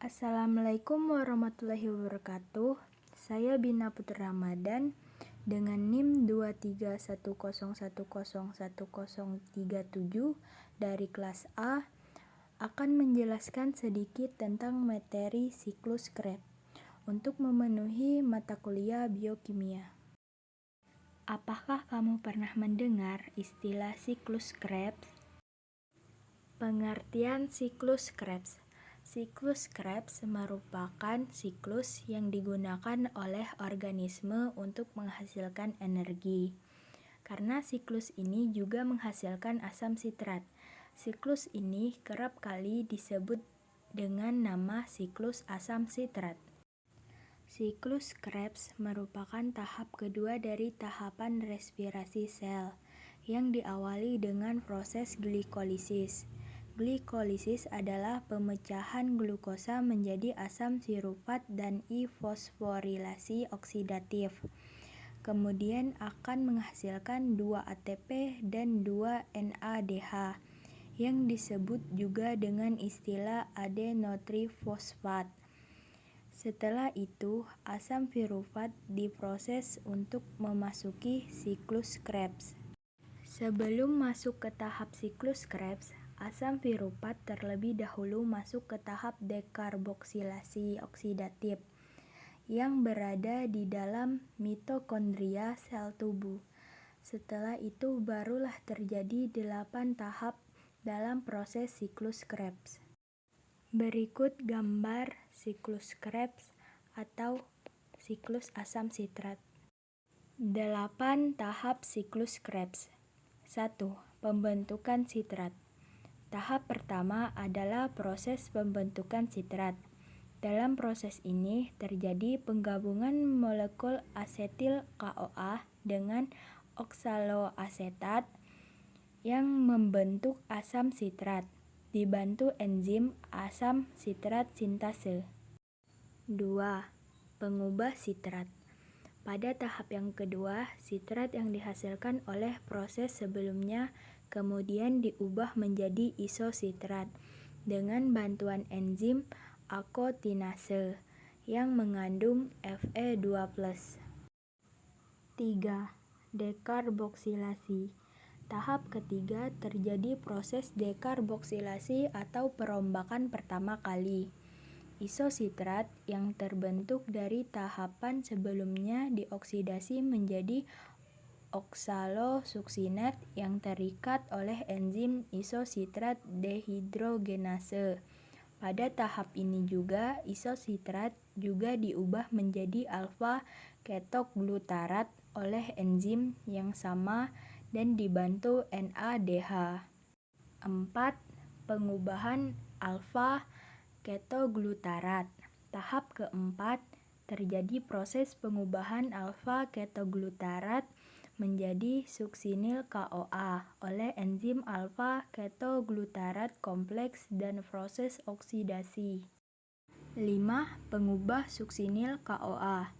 Assalamualaikum warahmatullahi wabarakatuh. Saya Bina Putri Ramadan dengan NIM 2310101037 dari kelas A akan menjelaskan sedikit tentang materi siklus Krebs untuk memenuhi mata kuliah biokimia. Apakah kamu pernah mendengar istilah siklus Krebs? Pengertian siklus Krebs. Siklus Krebs merupakan siklus yang digunakan oleh organisme untuk menghasilkan energi. Karena siklus ini juga menghasilkan asam sitrat. Siklus ini kerap kali disebut dengan nama siklus asam sitrat. Siklus Krebs merupakan tahap kedua dari tahapan respirasi sel yang diawali dengan proses glikolisis. Glikolisis adalah pemecahan glukosa menjadi asam sirufat dan fosforilasi oksidatif. Kemudian akan menghasilkan 2 ATP dan 2 NADH yang disebut juga dengan istilah adenotrifosfat. Setelah itu, asam pirufat diproses untuk memasuki siklus Krebs. Sebelum masuk ke tahap siklus Krebs, asam pirufat terlebih dahulu masuk ke tahap dekarboksilasi oksidatif yang berada di dalam mitokondria sel tubuh. Setelah itu barulah terjadi 8 tahap dalam proses siklus Krebs. Berikut gambar siklus Krebs atau siklus asam sitrat. 8 tahap siklus Krebs. 1. Pembentukan sitrat. Tahap pertama adalah proses pembentukan sitrat. Dalam proses ini terjadi penggabungan molekul asetil CoA dengan oksaloasetat yang membentuk asam sitrat, dibantu enzim asam sitrat sintase. 2. Pengubah sitrat. Pada tahap yang kedua, sitrat yang dihasilkan oleh proses sebelumnya kemudian diubah menjadi isositrat dengan bantuan enzim akotinase yang mengandung Fe2+. 3. Dekarboksilasi. Tahap ketiga terjadi proses dekarboksilasi atau perombakan pertama kali. Isositrat yang terbentuk dari tahapan sebelumnya dioksidasi menjadi oksalosuksinat yang terikat oleh enzim isositrat dehidrogenase. Pada tahap ini juga isositrat juga diubah menjadi alfa ketoglutarat oleh enzim yang sama dan dibantu NADH. 4. Pengubahan alfa ketoglutarat. Tahap keempat terjadi proses pengubahan alfa ketoglutarat menjadi suksinil CoA oleh enzim alfa ketoglutarat kompleks dan proses oksidasi. 5. Pengubah suksinil CoA.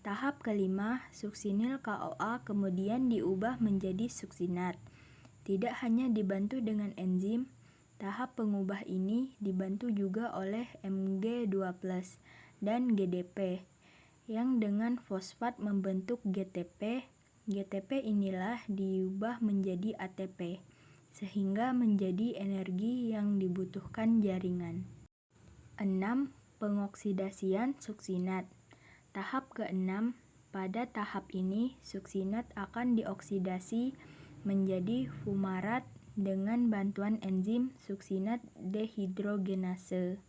Tahap kelima, suksinil CoA kemudian diubah menjadi suksinat. Tidak hanya dibantu dengan enzim, tahap pengubah ini dibantu juga oleh Mg2+ dan GDP yang dengan fosfat membentuk GTP. GTP inilah diubah menjadi ATP sehingga menjadi energi yang dibutuhkan jaringan. 6. Pengoksidasian suksinat. Tahap ke-6, pada tahap ini suksinat akan dioksidasi menjadi fumarat dengan bantuan enzim suksinat dehidrogenase.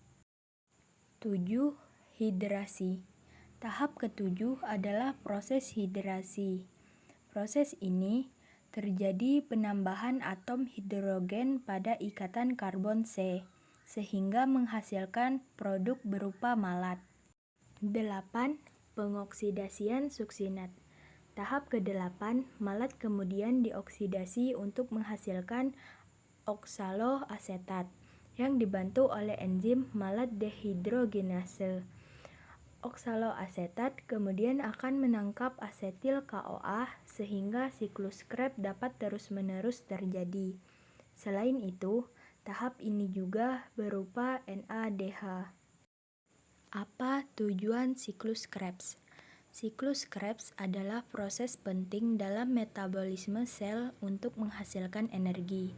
7. Hidrasi. Tahap ke-7 adalah proses hidrasi. Proses ini terjadi penambahan atom hidrogen pada ikatan karbon C sehingga menghasilkan produk berupa malat. 8. Pengoksidasian suksinat. Tahap ke-8, malat kemudian dioksidasi untuk menghasilkan oksaloasetat yang dibantu oleh enzim malat dehidrogenase. Oksaloasetat kemudian akan menangkap asetil CoA sehingga siklus Krebs dapat terus-menerus terjadi. Selain itu, tahap ini juga berupa NADH. Apa tujuan siklus Krebs? Siklus Krebs adalah proses penting dalam metabolisme sel untuk menghasilkan energi.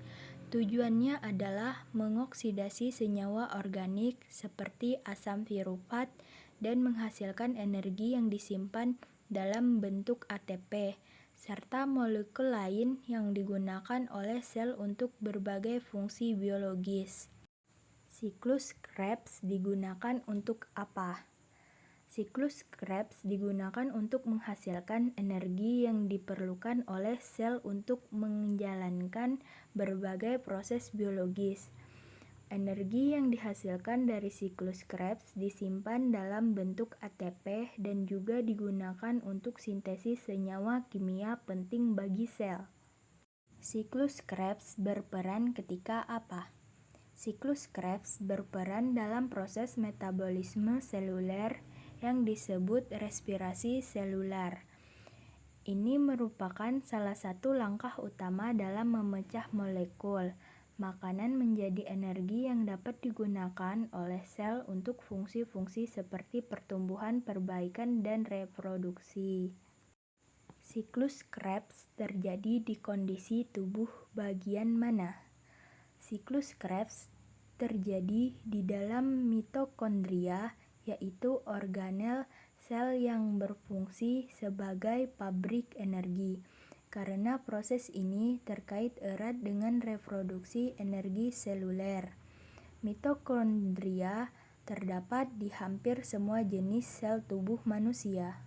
Tujuannya adalah mengoksidasi senyawa organik seperti asam pirufat dan menghasilkan energi yang disimpan dalam bentuk ATP, serta molekul lain yang digunakan oleh sel untuk berbagai fungsi biologis. Siklus Krebs digunakan untuk apa? Siklus Krebs digunakan untuk menghasilkan energi yang diperlukan oleh sel untuk menjalankan berbagai proses biologis. Energi yang dihasilkan dari siklus Krebs disimpan dalam bentuk ATP dan juga digunakan untuk sintesis senyawa kimia penting bagi sel. Siklus Krebs berperan ketika apa? Siklus Krebs berperan dalam proses metabolisme seluler yang disebut respirasi selular. Ini merupakan salah satu langkah utama dalam memecah molekul makanan menjadi energi yang dapat digunakan oleh sel untuk fungsi-fungsi seperti pertumbuhan, perbaikan, dan reproduksi. Siklus Krebs terjadi di kondisi tubuh bagian mana? Siklus Krebs terjadi di dalam mitokondria, yaitu organel sel yang berfungsi sebagai pabrik energi. Karena proses ini terkait erat dengan reproduksi energi seluler. Mitokondria terdapat di hampir semua jenis sel tubuh manusia.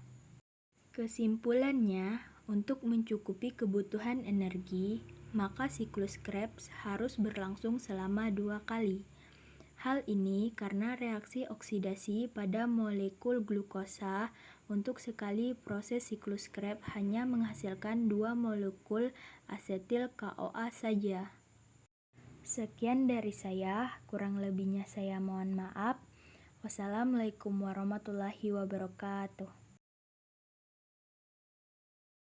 Kesimpulannya, untuk mencukupi kebutuhan energi, maka siklus Krebs harus berlangsung selama 2 kali. Hal ini karena reaksi oksidasi pada molekul glukosa untuk sekali proses siklus Krebs hanya menghasilkan 2 molekul asetil CoA saja. Sekian dari saya, kurang lebihnya saya mohon maaf. Wassalamualaikum warahmatullahi wabarakatuh.